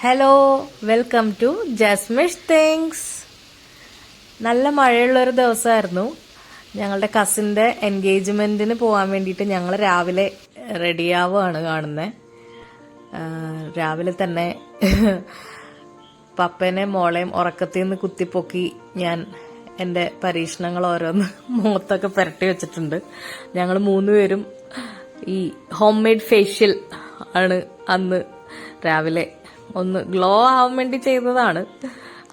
Hello, welcome to Jasmish things. നല്ല മഴയുള്ളൊരു ദിവസമായിരുന്നു. ഞങ്ങളുടെ കസിൻ്റെ എൻഗേജ്മെൻറ്റിന് പോകാൻ വേണ്ടിയിട്ട് ഞങ്ങൾ രാവിലെ റെഡിയാവുകയാണ് കാണുന്നത്. രാവിലെ തന്നെ പപ്പേനെ മോളെയും ഉറക്കത്തിൽ നിന്ന് കുത്തിപ്പൊക്കി ഞാൻ എൻ്റെ പരീക്ഷണങ്ങൾ ഓരോന്ന് മുഖത്തൊക്കെ പുരട്ടി വെച്ചിട്ടുണ്ട്. ഞങ്ങൾ മൂന്നുപേരും ഈ ഹോം മെയ്ഡ് ഫേഷ്യൽ ആണ് അന്ന് രാവിലെ ഒന്ന് ഗ്ലോ ആവാൻ വേണ്ടി ചെയ്തതാണ്.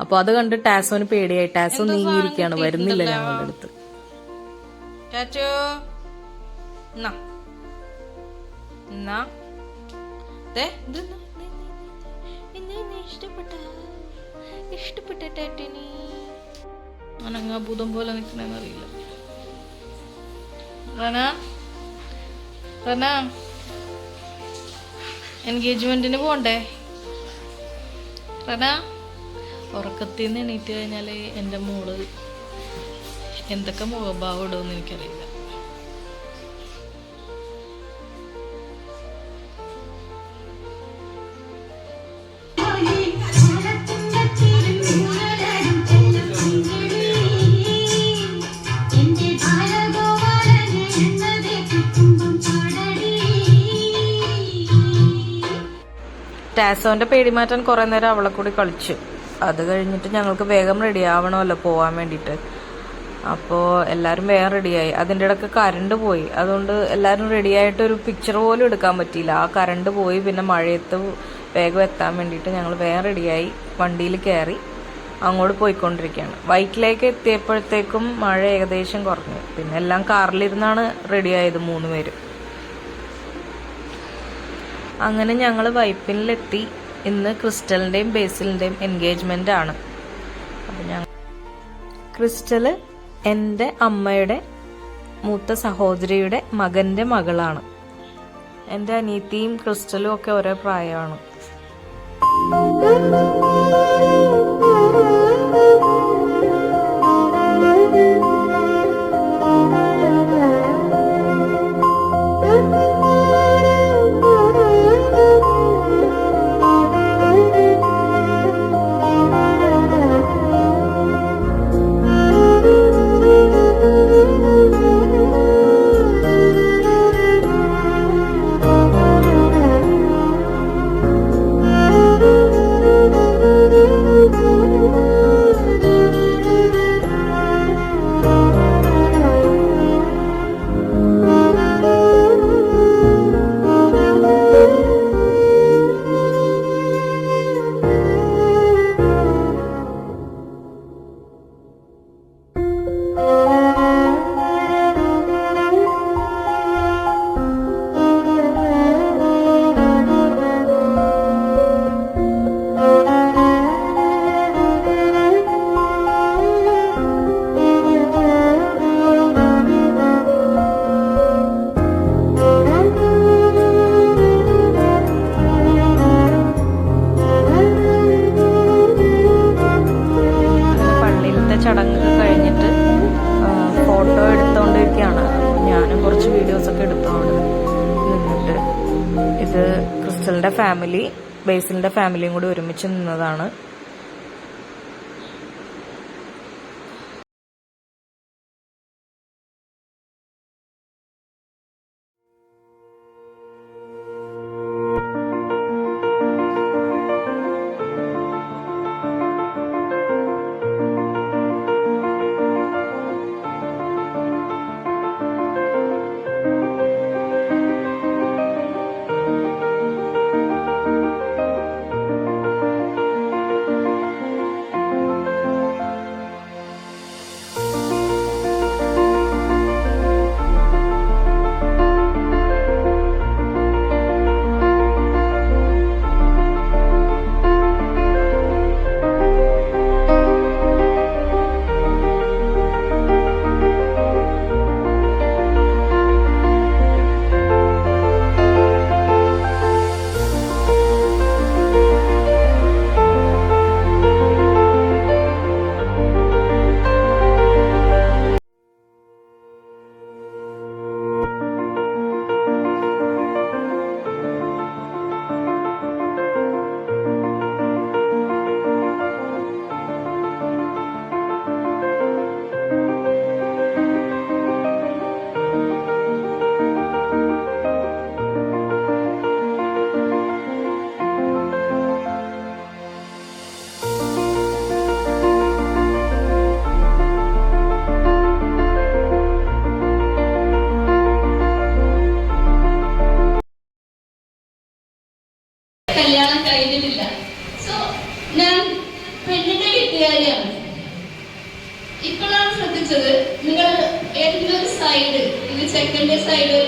അപ്പൊ അത് കണ്ട് ടാസോന് പേടിയായി. ടാസോ നീങ്ങിയിരിക്കുകയാണ്, വരുന്നില്ല ഞങ്ങളുടെ അടുത്ത്. ഭൂതം പോലെ നിൽക്കണെന്നറിയില്ല. എൻഗേജ്മെന്റിന് പോണ്ടേ? ഉറക്കത്തിൽ നിന്ന് എണീറ്റ് കഴിഞ്ഞാൽ എൻ്റെ മോള് എന്തൊക്കെ മുഖഭാവം ഇടുമെന്ന് എനിക്കറിയില്ല. ടാസോന്റെ പേടി മാറ്റാൻ കുറെ നേരം അവളെ കൂടി കളിച്ചു. അത് കഴിഞ്ഞിട്ട് ഞങ്ങൾക്ക് വേഗം റെഡി ആവണമല്ലോ പോവാൻ വേണ്ടിയിട്ട്. അപ്പോൾ എല്ലാവരും വേഗം റെഡിയായി. അതിൻ്റെ ഇടയ്ക്ക് കറണ്ട് പോയി. അതുകൊണ്ട് എല്ലാവരും റെഡിയായിട്ട് ഒരു പിക്ചർ പോലും എടുക്കാൻ പറ്റിയില്ല. ആ കറണ്ട് പോയി. പിന്നെ മഴയത്ത് വേഗം എത്താൻ വേണ്ടിയിട്ട് ഞങ്ങൾ വേഗം റെഡിയായി വണ്ടിയിൽ കയറി അങ്ങോട്ട് പോയിക്കൊണ്ടിരിക്കുകയാണ്. വൈറ്റിലേക്ക് എത്തിയപ്പോഴത്തേക്കും മഴ ഏകദേശം കുറഞ്ഞു. പിന്നെ എല്ലാം കാറിലിരുന്നാണ് റെഡിയായത്, 3 പേര്. അങ്ങനെ ഞങ്ങൾ വൈപ്പിനിലെത്തി. ഇന്ന് ക്രിസ്റ്റലിൻ്റെയും ബേസിലിൻ്റെയും എൻഗേജ്മെൻ്റ് ആണ്. അപ്പം ക്രിസ്റ്റല് എൻ്റെ അമ്മയുടെ മൂത്ത സഹോദരിയുടെ മകൻ്റെ മകളാണ്. എൻ്റെ അനിയത്തിയും ക്രിസ്റ്റലും ഒക്കെ ഒരേ പ്രായമാണ്. ചടങ്ങൊക്കെ കഴിഞ്ഞിട്ട് ഫോട്ടോ എടുത്തുകൊണ്ടിരിക്കുകയാണ്. ഞാനും കുറച്ച് വീഡിയോസൊക്കെ എടുത്തുകൊണ്ട് നിന്നിട്ട്, ഇത് ക്രിസ്റ്റലിൻ്റെ ഫാമിലി ബേസിലിൻ്റെ ഫാമിലിയും കൂടി ഒരുമിച്ച് നിന്നതാണ്. കാര്യമാണ്. ഇപ്പോഴാണ് ശ്രദ്ധിച്ചത്, നിങ്ങൾ ഏതെങ്കിലും ഒരു സൈഡ്, ഇത് ചെക്കൻ്റെ സൈഡ്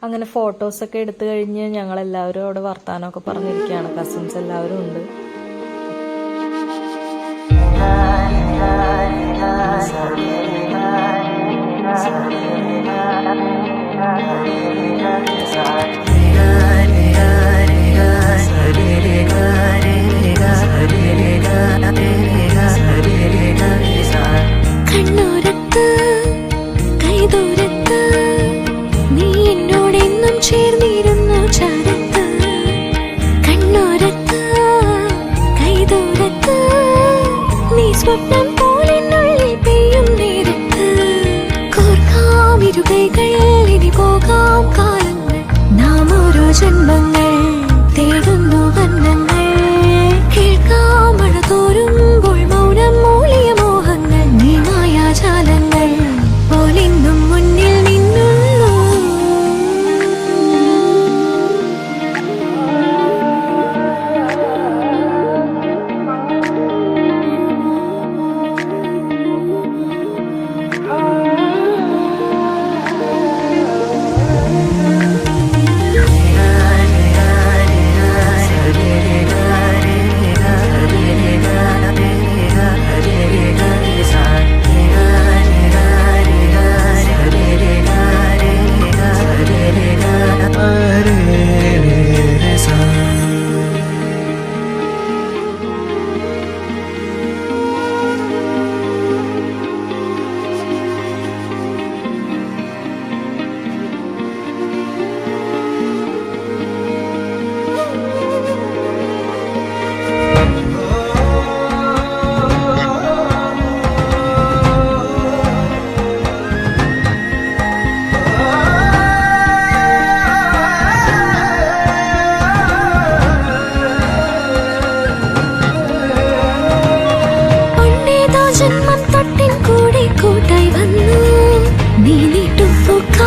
അങ്ങനെ ഫോട്ടോസൊക്കെ എടുത്തു കഴിഞ്ഞ് ഞങ്ങളെല്ലാവരും അവിടെ വർത്താനമൊക്കെ പറഞ്ഞിരിക്കുകയാണ്. കസിൻസ് എല്ലാവരും ഉണ്ട്. കണ്ണോരത്ത് കൈദൂരത്ത് നീ എന്നോടെന്നും ചേർന്നിരുന്നു ചാരത്ത്. കണ്ണോരത്ത് കൈദൂരത്ത് നീ സ്വപ്നം പോലെന്നുള്ളിൽ പെയ്യും നേരത്ത്. കോർക്കാം ഇരുകൈകൾ, ഇനി പോകാം കാലങ്ങൾ, നാം ഓരോ ജന്മങ്ങൾ തേടുന്നു വന്നങ്ങൾ. കേൾക്കാം മഴ തോരുമ്പോൾ മൗനം മൂളിയ മോഹങ്ങൾ, നീ മായാജാലങ്ങൾ പോലിന്നും മുന്നിൽ നിന്നുള്ളൂ.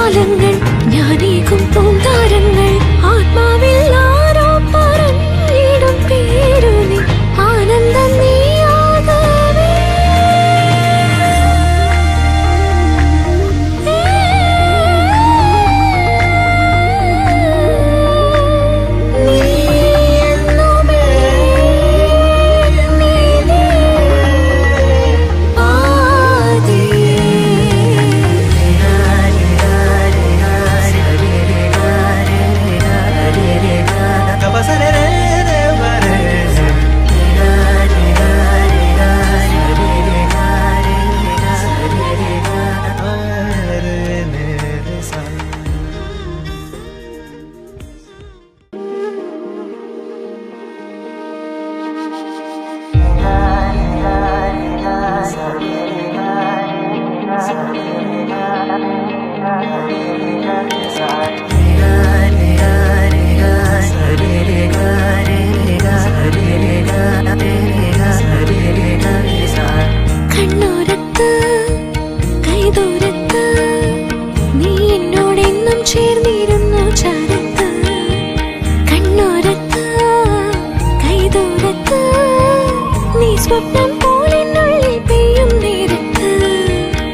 കാലങ്ങൾ ഞാനേകും പൂന്താരങ്ങൾ ആത്മാവിൽ ആരോ പറഞ്ഞിടും പേരു നീ ആനന്ദം നീയാകവേ കണ്ണോരത്ത് കൈദൂരത്ത് നീ എന്നോടെന്നും ചേർന്നിരുന്നു ചാരത്ത് കണ്ണോരത്ത് കൈദൂരത്ത് നീ സ്വപ്നം പോലെന്നുള്ളിൽ പെയ്യും നേരത്ത്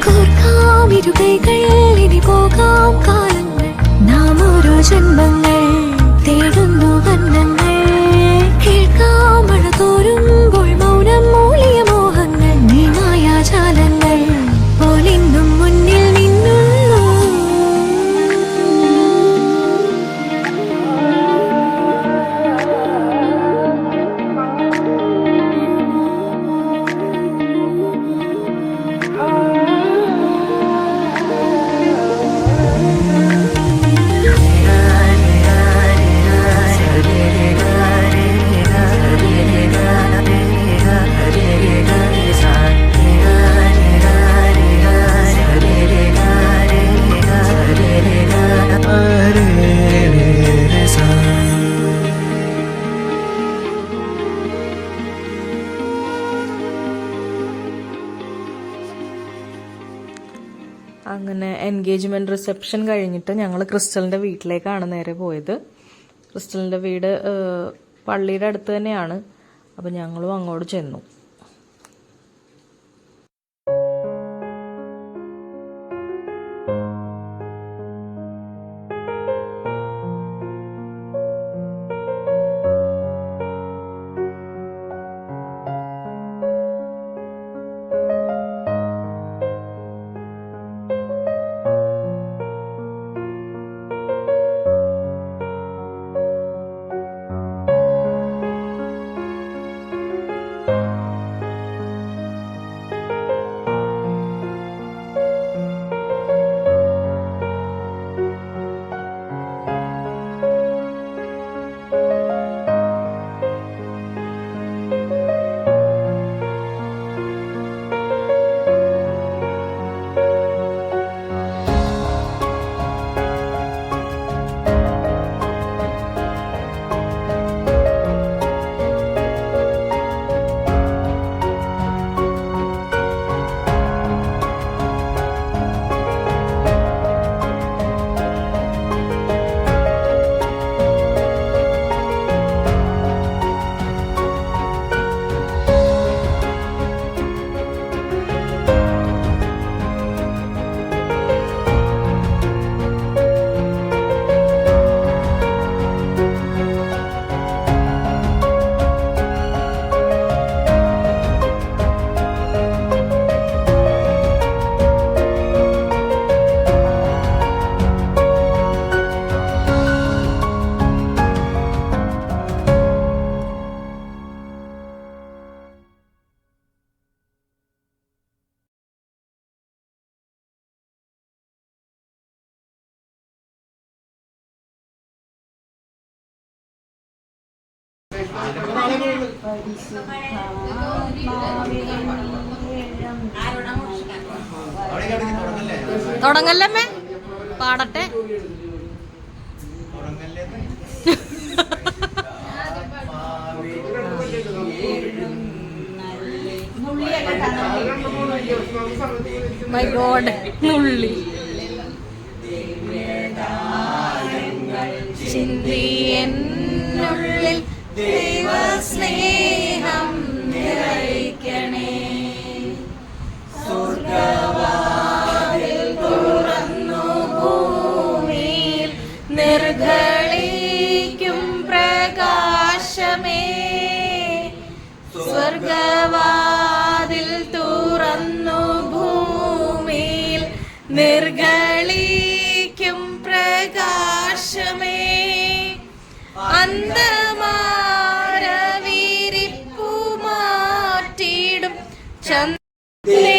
കോർക്കാമിരുകൈകൾ ഇനി പോകാം കാലങ്ങൾ നാം ഓരോ ജന്മങ്ങൾ തേടുന്നു വർണ്ണങ്ങൾ കേൾക്കാം മഴ തോരുമ്പോൾ മൗനം മൂളിയ മോഹങ്ങൾ നീ മായാജാലങ്ങൾ പോലിന്നും മുന്നിൽ നിന്നുള്ളൂ അങ്ങനെ എൻഗേജ്മെന്റ് റിസപ്ഷൻ കഴിഞ്ഞിട്ട് ഞങ്ങൾ ക്രിസ്റ്റലിന്റെ വീട്ടിലേക്കാണ് നേരെ പോയത്. ക്രിസ്റ്റലിന്റെ വീട് പള്ളിയുടെ അടുത്ത് തന്നെയാണ്. അപ്പം ഞങ്ങളും അങ്ങോട്ട് ചെന്നു. തുടങ്ങല്ലേ പാടട്ടെ. മൈ ഗോഡ് നുള്ളി സ്നേഹം നിറയ്ക്കണേ. സ്വർഗവാതിൽ തുറന്നു ഭൂമിയിൽ നിർഗളിക്കും പ്രകാശമേ. സ്വർഗവാതിൽ തുറന്നു ഭൂമിയിൽ നിർഗളിക്കും പ്രകാശമേ. അന്ധമാര വിരിപ്പു മാറ്റിടും ചന്ദ്രേ